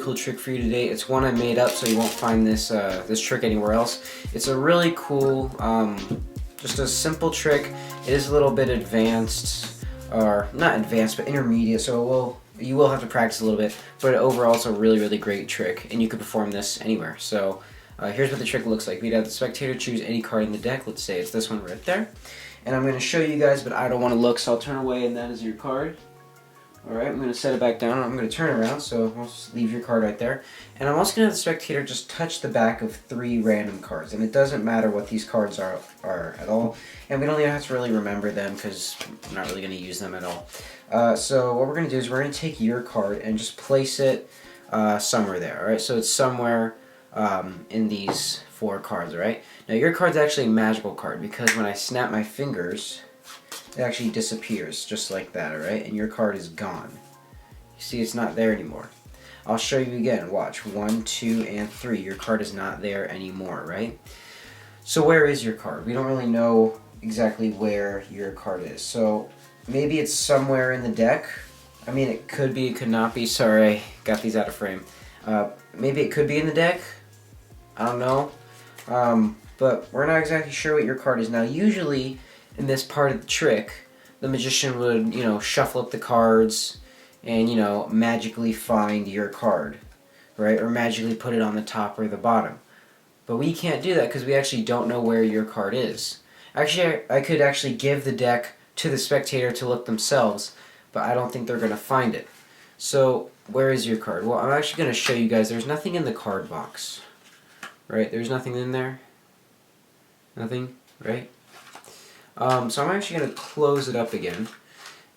cool trick for you today. It's one I made up, so you won't find this this trick anywhere else. It's a really cool, just a simple trick. It is a little bit advanced, or not advanced, but intermediate. So you will have to practice a little bit. But overall, it's a really great trick, and you can perform this anywhere. So here's what the trick looks like. We'd have the spectator choose any card in the deck. Let's say it's this one right there. And I'm going to show you guys, but I don't want to look, so I'll turn away, and that is your card. Alright, I'm going to set it back down. I'm going to turn around, so I'll just leave your card right there. And I'm also going to have the spectator just touch the back of 3 random cards. And it doesn't matter what these cards are at all. And we don't even have to really remember them because I'm not really going to use them at all. So what we're going to do is we're going to take your card and just place it somewhere there. Alright, so it's somewhere in these 4 cards, alright? Now your card's actually a magical card because when I snap my fingers, it actually disappears just like that, alright? And your card is gone. You see, it's not there anymore. I'll show you again. Watch. 1, 2, and 3. Your card is not there anymore, right? So where is your card? We don't really know exactly where your card is. So maybe it's somewhere in the deck. I mean, it could be, it could not be. Sorry, I got these out of frame. Maybe it could be in the deck. I don't know. But we're not exactly sure what your card is. Now, usually, in this part of the trick, the magician would, shuffle up the cards and, magically find your card, right? Or magically put it on the top or the bottom. But we can't do that because we actually don't know where your card is. Actually, I could actually give the deck to the spectator to look themselves, but I don't think they're going to find it. So, where is your card? Well, I'm actually going to show you guys. There's nothing in the card box, right? There's nothing in there. Nothing, right? So I'm actually going to close it up again,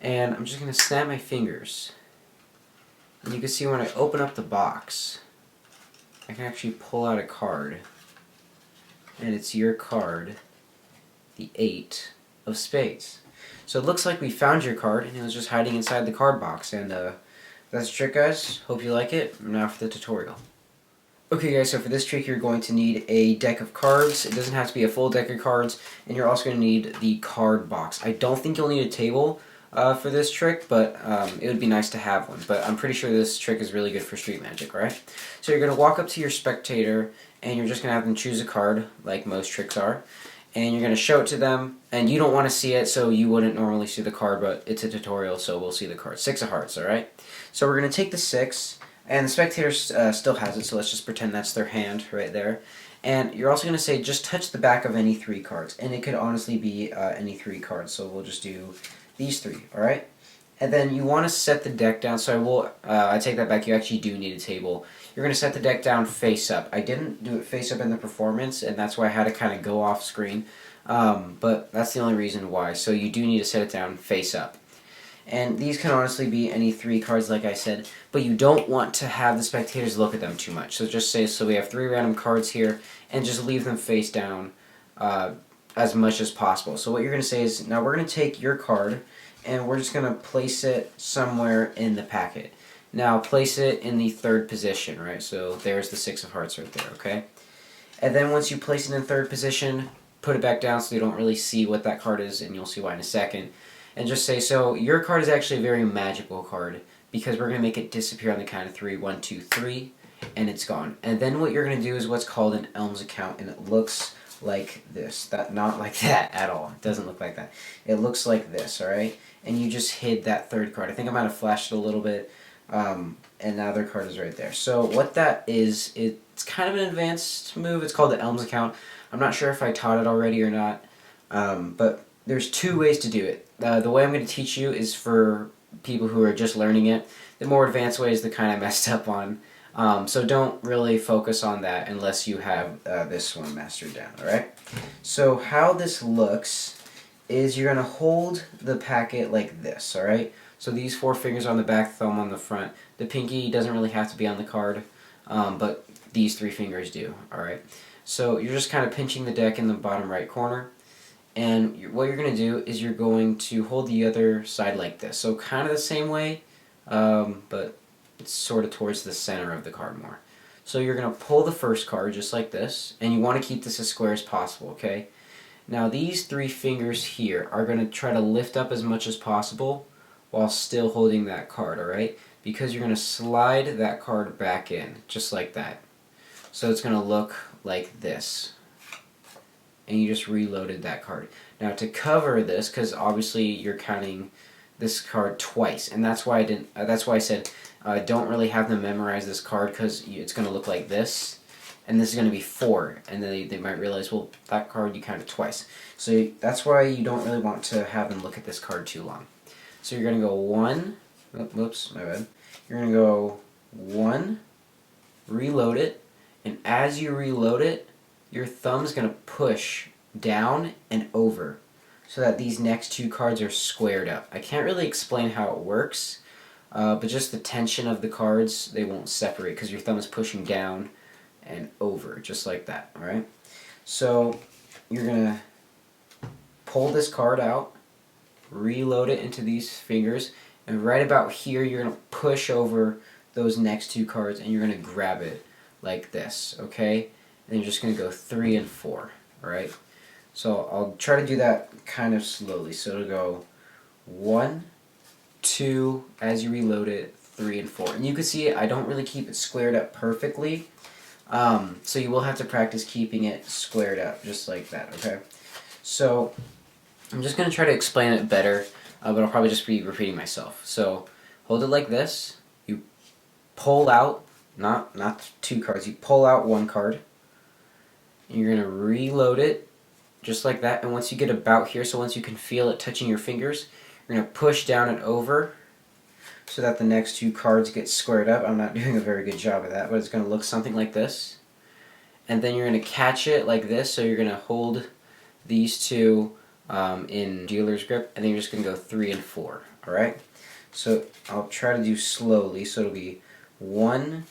and I'm just going to snap my fingers. And you can see when I open up the box, I can actually pull out a card, and it's your card, the 8 of spades. So it looks like we found your card, and it was just hiding inside the card box, and that's the trick, guys. Hope you like it. Now for the tutorial. Okay guys, so for this trick you're going to need a deck of cards. It doesn't have to be a full deck of cards, and you're also going to need the card box. I don't think you'll need a table for this trick, but it would be nice to have one. But I'm pretty sure this trick is really good for street magic, alright? So you're going to walk up to your spectator, and you're just going to have them choose a card, like most tricks are. And you're going to show it to them, and you don't want to see it, so you wouldn't normally see the card, but it's a tutorial, so we'll see the card. 6 of hearts, alright? So we're going to take the 6. And the spectator still has it, so let's just pretend that's their hand right there. And you're also going to say, just touch the back of any 3 cards. And it could honestly be any 3 cards, so we'll just do these 3, alright? And then you want to set the deck down, so I take that back, you actually do need a table. You're going to set the deck down face up. I didn't do it face up in the performance, and that's why I had to kind of go off screen. But that's the only reason why. So you do need to set it down face up. And these can honestly be any 3 cards, like I said, but you don't want to have the spectators look at them too much. So just say, so we have 3 random cards here, and just leave them face down as much as possible. So what you're going to say is, now we're going to take your card, and we're just going to place it somewhere in the packet. Now place it in the 3rd position, right? So there's the 6 of hearts right there, okay? And then once you place it in 3rd position, put it back down so you don't really see what that card is, and you'll see why in a second. And just say, so your card is actually a very magical card because we're going to make it disappear on the count of 3. 1, 2, 3, and it's gone. And then what you're going to do is what's called an Elms account, and it looks like this. Not like that at all. It doesn't look like that. It looks like this, alright? And you just hid that 3rd card. I think I might have flashed it a little bit, and now their card is right there. So what that is, it's kind of an advanced move. It's called the Elms account. I'm not sure if I taught it already or not, but there's 2 ways to do it. The way I'm going to teach you is for people who are just learning it. The more advanced way is the kind I messed up on. So don't really focus on that unless you have this one mastered down, alright? So how this looks is you're going to hold the packet like this, alright? So these 4 fingers on the back, thumb on the front. The pinky doesn't really have to be on the card, but these 3 fingers do, alright? So you're just kind of pinching the deck in the bottom right corner. And what you're going to do is you're going to hold the other side like this. So kind of the same way, but it's sort of towards the center of the card more. So you're going to pull the first card just like this, and you want to keep this as square as possible, okay? Now these 3 fingers here are going to try to lift up as much as possible while still holding that card, alright? because you're going to slide that card back in, just like that. So it's going to look like this. And you just reloaded that card. Now to cover this, because obviously you're counting this card twice, and that's why I didn't. That's why I said don't really have them memorize this card, because it's going to look like this, and this is going to be 4, and then they might realize, well, that card you counted twice. So that's why you don't really want to have them look at this card too long. So you're going to go 1. Whoops, my bad. You're going to go 1, reload it, and as you reload it, your thumb's going to push down and over so that these next 2 cards are squared up. I can't really explain how it works, but just the tension of the cards, they won't separate because your thumb is pushing down and over, just like that, alright? So you're going to pull this card out, reload it into these fingers, and right about here you're going to push over those next 2 cards and you're going to grab it like this, okay? And you're just going to go 3 and 4, alright? So I'll try to do that kind of slowly. So it'll go 1, 2, as you reload it, 3 and 4. And you can see I don't really keep it squared up perfectly, so you will have to practice keeping it squared up, just like that, okay? So I'm just going to try to explain it better, but I'll probably just be repeating myself. So hold it like this, you pull out, not 2 cards, you pull out 1 card, you're going to reload it just like that, and once you get about here, so once you can feel it touching your fingers, you're going to push down and over so that the next 2 cards get squared up. I'm not doing a very good job of that, but it's going to look something like this. And then you're going to catch it like this, so you're going to hold these 2 in dealer's grip, and then you're just going to go 3 and 4, alright? So I'll try to do slowly, so it'll be 1,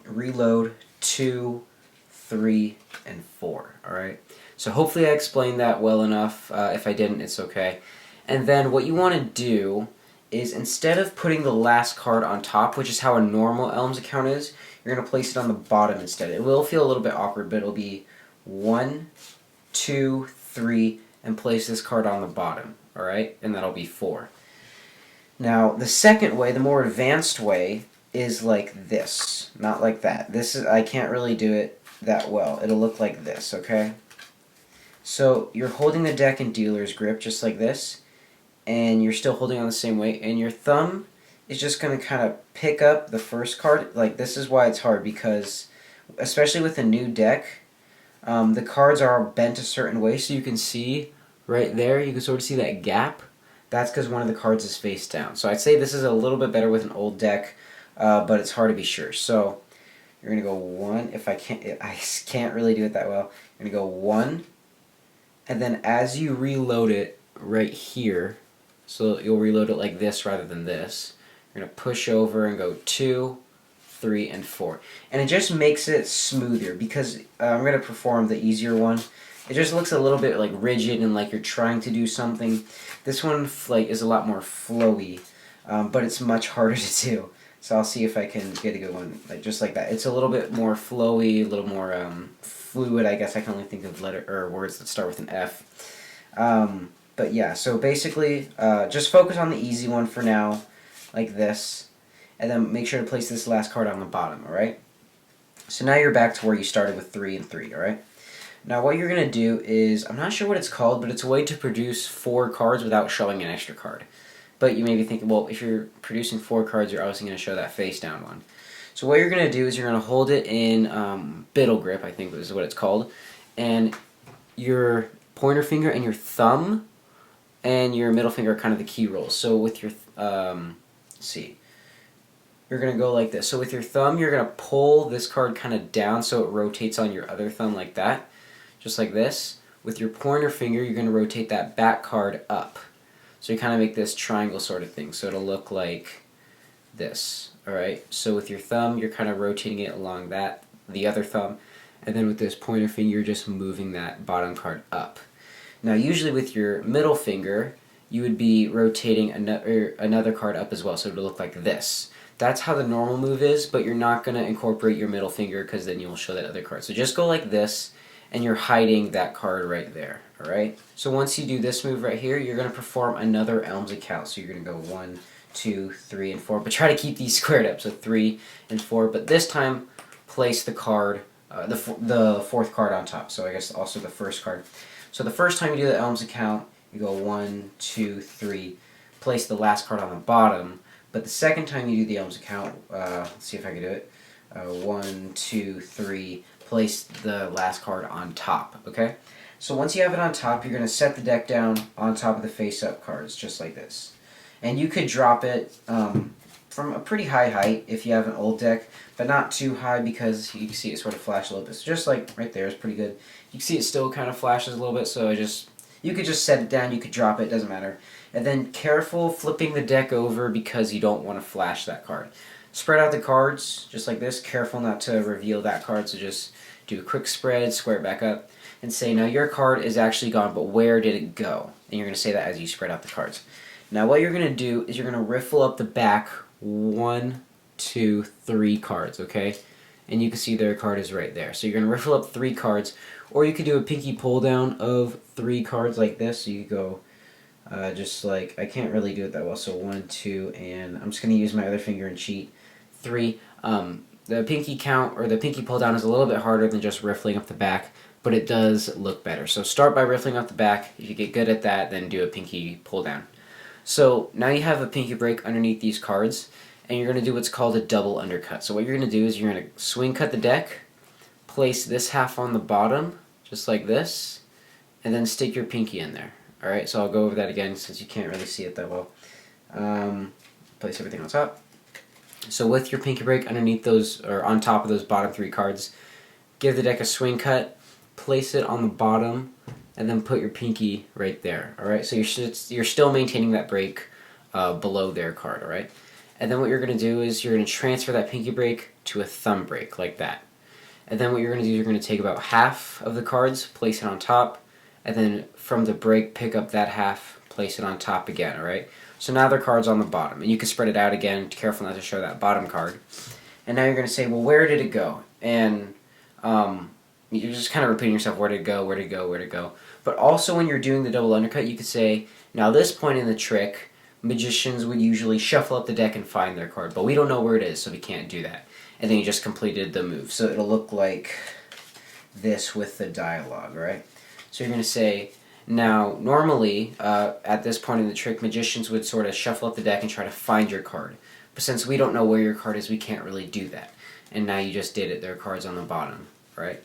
reload, 2, 3, and 4, alright? So hopefully I explained that well enough. If I didn't, it's okay. And then what you want to do is, instead of putting the last card on top, which is how a normal Elms account is, you're going to place it on the bottom instead. It will feel a little bit awkward, but it'll be 1, 2, 3, and place this card on the bottom, alright? And that'll be 4. Now, the second way, the more advanced way, is like this, not like that. This is, I can't really do it that well. It'll look like this, okay? So you're holding the deck in dealer's grip just like this, and you're still holding on the same way, and your thumb is just going to kind of pick up the first card. Like, this is why it's hard, because especially with a new deck, the cards are all bent a certain way, so you can see right there, you can sort of see that gap. That's because one of the cards is face down. So I'd say this is a little bit better with an old deck, but it's hard to be sure. So you're going to go 1, I can't really do it that well. You're going to go 1, and then as you reload it right here, so you'll reload it like this rather than this, you're going to push over and go 2, 3, and 4. And it just makes it smoother, because I'm going to perform the easier one. It just looks a little bit like rigid and like you're trying to do something. This one like is a lot more flowy, but it's much harder to do. So I'll see if I can get a good one, like just like that. It's a little bit more flowy, a little more fluid. I guess I can only think of words that start with an F. But yeah, so basically, just focus on the easy one for now, like this, and then make sure to place this last card on the bottom, alright? So now you're back to where you started with 3 and 3, alright? Now what you're going to do is, I'm not sure what it's called, but it's a way to produce 4 cards without showing an extra card. But you may be thinking, well, if you're producing 4 cards, you're obviously going to show that face down one. So what you're going to do is you're going to hold it in Biddle grip, I think is what it's called, and your pointer finger and your thumb and your middle finger are kind of the key rolls. So with your, let's see, you're going to go like this. So with your thumb, you're going to pull this card kind of down so it rotates on your other thumb like that, just like this. With your pointer finger, you're going to rotate that back card up. So you kind of make this triangle sort of thing. So it'll look like this, alright? So with your thumb, you're kind of rotating it along the other thumb. And then with this pointer finger, you're just moving that bottom card up. Now usually with your middle finger, you would be rotating another card up as well, so it'll look like this. That's how the normal move is, but you're not going to incorporate your middle finger because then you'll show that other card. So just go like this, and you're hiding that card right there, alright? So once you do this move right here, you're going to perform another Elms account. So you're going to go 1, 2, 3, and 4. But try to keep these squared up, so 3 and 4. But this time, place the card, the fourth card on top. So I guess also the first card. So the first time you do the Elms account, you go 1, 2, 3. Place the last card on the bottom. But the second time you do the Elms account, let's see if I can do it. 1, 2, 3. Place the last card on top. Okay. So once you have it on top, you're going to set the deck down on top of the face-up cards, just like this. And you could drop it from a pretty high height if you have an old deck, but not too high because you can see it sort of flash a little bit. So just like right there is pretty good. You can see it still kind of flashes a little bit, so you could just set it down, you could drop it, doesn't matter. And then careful flipping the deck over because you don't want to flash that card. Spread out the cards just like this. Careful not to reveal that card, so just do a quick spread, square it back up, and say, now your card is actually gone, but where did it go? And you're going to say that as you spread out the cards. Now what you're going to do is you're going to riffle up the back 1, 2, 3 cards, okay? And you can see their card is right there. So you're going to riffle up 3 cards, or you could do a pinky pull down of 3 cards like this. So you could go just like, I can't really do it that well, so 1, 2, and I'm just going to use my other finger and cheat. 3. The pinky count, or the pinky pull down, is a little bit harder than just riffling up the back, but it does look better. So start by riffling up the back. If you get good at that, then do a pinky pull down. So now you have a pinky break underneath these cards, and you're going to do what's called a double undercut. So what you're going to do is you're going to swing cut the deck, place this half on the bottom, just like this, and then stick your pinky in there. Alright, so I'll go over that again since you can't really see it that well. Place everything on top. So with your pinky break underneath those, or on top of those bottom 3 cards, give the deck a swing cut, place it on the bottom, and then put your pinky right there. Alright, so you're still maintaining that break below their card, alright? And then what you're going to do is you're going to transfer that pinky break to a thumb break, like that. And then what you're going to do is you're going to take about half of the cards, place it on top, and then from the break, pick up that half, place it on top again, alright? So now their card's on the bottom, and you can spread it out again, careful not to show that bottom card. And now you're going to say, well, where did it go? And you're just kind of repeating yourself, where did it go, where did it go, where did it go? But also when you're doing the double undercut, you could say, now this point in the trick, magicians would usually shuffle up the deck and find their card, but we don't know where it is, so we can't do that. And then you just completed the move. So it'll look like this with the dialogue, right? So you're going to say, now normally at this point in the trick, magicians would sort of shuffle up the deck and try to find your card. But since we don't know where your card is, we can't really do that. And now you just did it. Their card's on the bottom, right?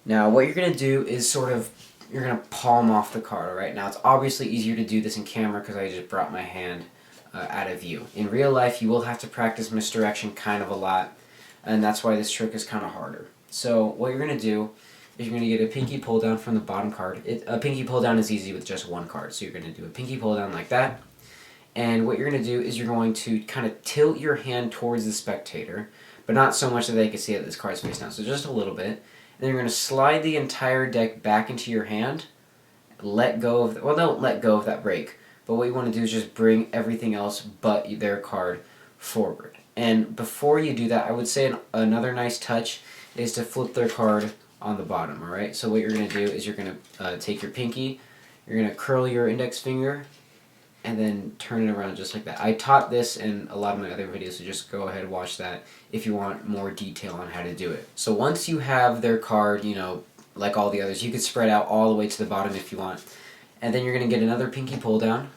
Now what you're going to do is you're going to palm off the card, alright? Now it's obviously easier to do this in camera because I just brought my hand out of view. In real life, you will have to practice misdirection kind of a lot, and that's why this trick is kind of harder. So what you're going to do is you're going to get a pinky pull down from the bottom card. A pinky pull down is easy with just 1 card, so you're going to do a pinky pull down like that. And what you're going to do is you're going to kind of tilt your hand towards the spectator, but not so much that they can see that this card's face down, so just a little bit. And then you're going to slide the entire deck back into your hand, let go of, well, don't let go of that break, but what you want to do is just bring everything else but their card forward. And before you do that, I would say another nice touch is to flip their card on the bottom, alright? So what you're going to do is you're going to take your pinky, you're going to curl your index finger, and then turn it around just like that. I taught this in a lot of my other videos, so just go ahead and watch that if you want more detail on how to do it. So once you have their card, you know, like all the others, you could spread out all the way to the bottom if you want. And then you're going to get another pinky pull down,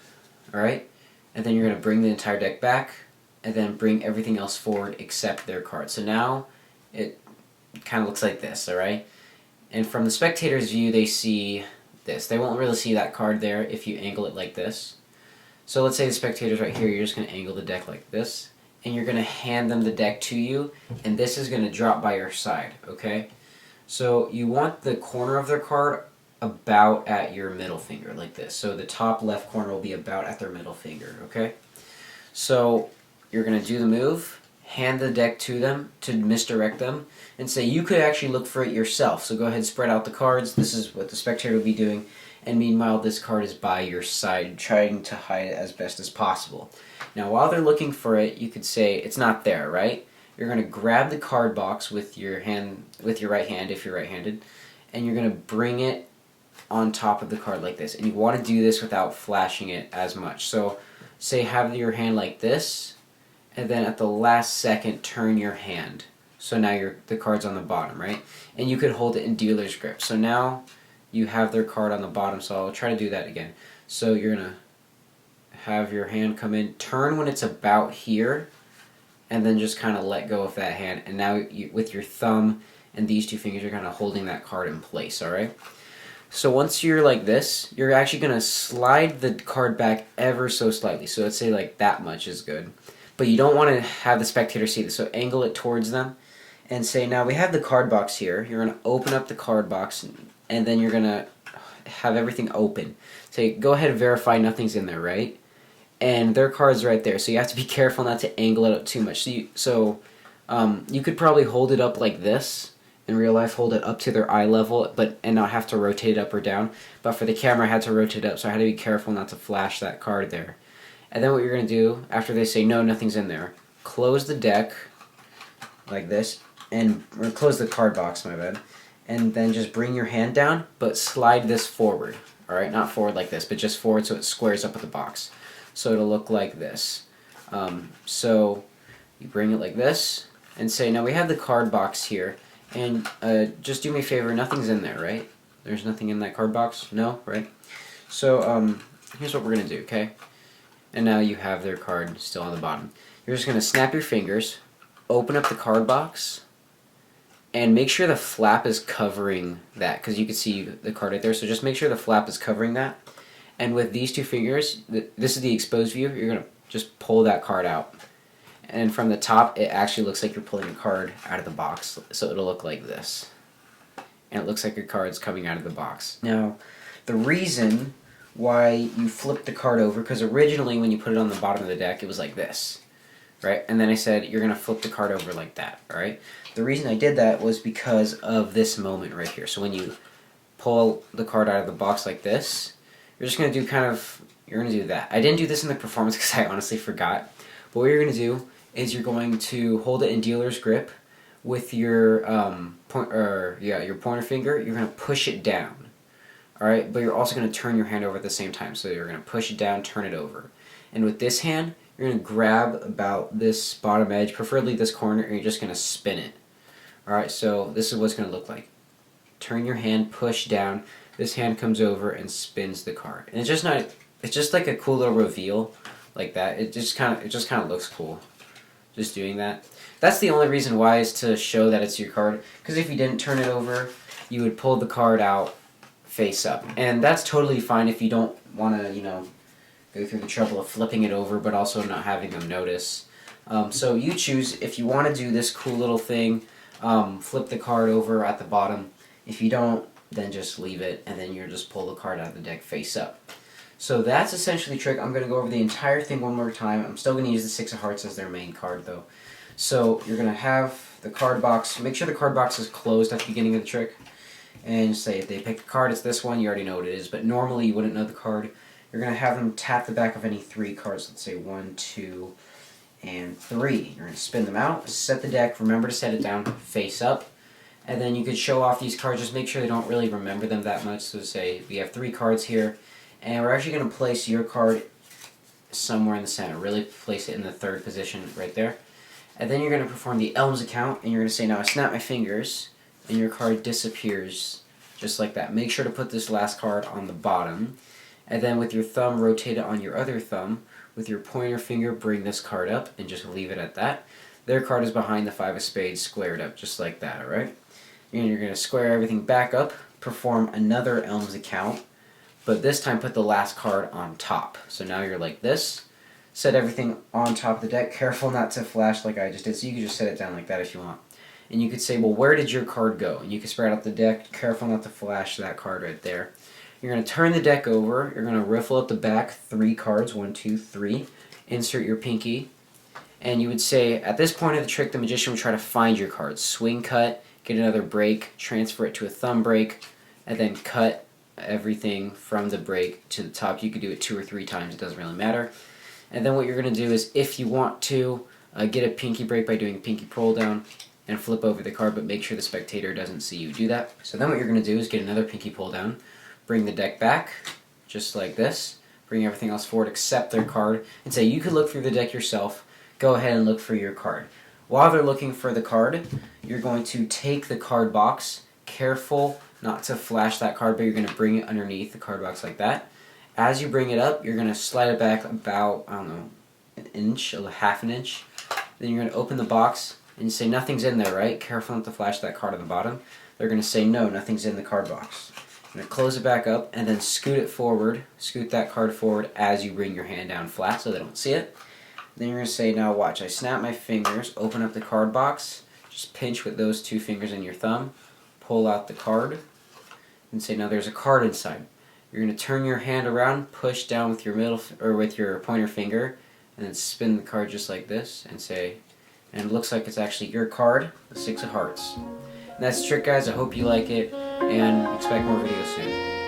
alright? And then you're going to bring the entire deck back, and then bring everything else forward except their card. So now it kind of looks like this, alright? And from the spectator's view, they see this. They won't really see that card there if you angle it like this. So let's say the spectator's right here, you're just going to angle the deck like this, and you're going to hand them the deck to you, and this is going to drop by your side, okay? So you want the corner of their card about at your middle finger, like this. So the top left corner will be about at their middle finger, okay? So you're going to do the move, hand the deck to them to misdirect them, and say you could actually look for it yourself. So go ahead and spread out the cards. This is what the spectator will be doing. And meanwhile, this card is by your side, trying to hide it as best as possible. Now, while they're looking for it, you could say it's not there, right? You're going to grab the card box with your hand, with your right hand, if you're right-handed, and you're going to bring it on top of the card like this. And you want to do this without flashing it as much. So say have your hand like this, and then at the last second turn your hand. So now the card's on the bottom, right? And you could hold it in dealer's grip. So now you have their card on the bottom, so I'll try to do that again. So you're going to have your hand come in, turn when it's about here, and then just kind of let go of that hand. And now with your thumb and these two fingers, you're kind of holding that card in place, alright? So once you're like this, you're actually going to slide the card back ever so slightly. So let's say like that much is good. But you don't want to have the spectator see this, so angle it towards them. And say, now we have the card box here. You're going to open up the card box, and then you're going to have everything open. Say, go ahead and verify nothing's in there, right? And their card's right there, so you have to be careful not to angle it up too much. So you could probably hold it up like this. In real life, hold it up to their eye level, and not have to rotate it up or down. But for the camera, I had to rotate it up, so I had to be careful not to flash that card there. And then what you're going to do, after they say, no, nothing's in there, close the deck like this, or close the card box, my bad, and then just bring your hand down, but slide this forward, alright, not forward like this, but just forward so it squares up with the box. So it'll look like this. So you bring it like this, and say, now we have the card box here, and just do me a favor, nothing's in there, right? There's nothing in that card box? No, right? So here's what we're going to do, okay? And now you have their card still on the bottom. You're just going to snap your fingers, open up the card box, and make sure the flap is covering that, because you can see the card right there. So just make sure the flap is covering that. And with these two fingers, this is the exposed view, you're going to just pull that card out. And from the top, it actually looks like you're pulling a card out of the box. So it'll look like this. And it looks like your card's coming out of the box. Now, the reason why you flip the card over, because originally when you put it on the bottom of the deck, it was like this. Right? And then I said, you're going to flip the card over like that. Alright? The reason I did that was because of this moment right here. So when you pull the card out of the box like this, you're just going to do you're going to do that. I didn't do this in the performance because I honestly forgot. But what you're going to do is you're going to hold it in dealer's grip with your your pointer finger. You're going to push it down. Alright? But you're also going to turn your hand over at the same time. So you're going to push it down, turn it over. And with this hand, you're going to grab about this bottom edge, preferably this corner, and you're just going to spin it. Alright, so this is what it's going to look like. Turn your hand, push down, this hand comes over and spins the card. And it's just like a cool little reveal like that. It just kind of looks cool. Just doing that. That's the only reason why, is to show that it's your card. Because if you didn't turn it over, you would pull the card out face up. And that's totally fine if you don't want to, go through the trouble of flipping it over, but also not having them notice. So you choose if you want to do this cool little thing, flip the card over at the bottom. If you don't, then just leave it, and then you just pull the card out of the deck face up. So that's essentially the trick. I'm going to go over the entire thing one more time. I'm still going to use the Six of Hearts as their main card, though. So you're going to have the card box. Make sure the card box is closed at the beginning of the trick. And say if they pick a card, it's this one. You already know what it is, but normally you wouldn't know the card. You're going to have them tap the back of any 3 cards. Let's say 1, 2, and 3. You're going to spin them out, set the deck. Remember to set it down face up. And then you could show off these cards. Just make sure they don't really remember them that much. So say we have 3 cards here. And we're actually going to place your card somewhere in the center. Really place it in the 3rd position right there. And then you're going to perform the Elms account. And you're going to say, now I snap my fingers. And your card disappears just like that. Make sure to put this last card on the bottom. And then with your thumb, rotate it on your other thumb. With your pointer finger, bring this card up and just leave it at that. Their card is behind the 5 of spades, squared up just like that, alright? And you're going to square everything back up, perform another Elms account, but this time put the last card on top. So now you're like this. Set everything on top of the deck. Careful not to flash like I just did, so you can just set it down like that if you want. And you could say, well, where did your card go? And you can spread out the deck. Careful not to flash that card right there. You're going to turn the deck over. You're going to riffle at the back 3 cards. 1, 2, 3. Insert your pinky. And you would say, at this point of the trick, the magician would try to find your cards. Swing cut, get another break, transfer it to a thumb break, and then cut everything from the break to the top. You could do it 2 or 3 times. It doesn't really matter. And then what you're going to do is, if you want to, get a pinky break by doing a pinky pull down and flip over the card, but make sure the spectator doesn't see you do that. So then what you're going to do is get another pinky pull down, bring the deck back, just like this, bring everything else forward except their card, and say you could look through the deck yourself. Go ahead and look for your card. While they're looking for the card, you're going to take the card box, careful not to flash that card, but you're going to bring it underneath the card box like that. As you bring it up, you're going to slide it back about, I don't know, an inch, or half an inch. Then you're going to open the box and you say nothing's in there, right? Careful not to flash that card at the bottom. They're going to say no, nothing's in the card box. You're going to close it back up and then scoot it forward, scoot that card forward as you bring your hand down flat so they don't see it. Then you're going to say, now watch, I snap my fingers, open up the card box, just pinch with those two fingers and your thumb, pull out the card, and say, now there's a card inside. You're going to turn your hand around, push down with your with your pointer finger, and then spin the card just like this, and say, and it looks like it's actually your card, the Six of Hearts. And that's the trick, guys. I hope you like it, and expect more videos soon.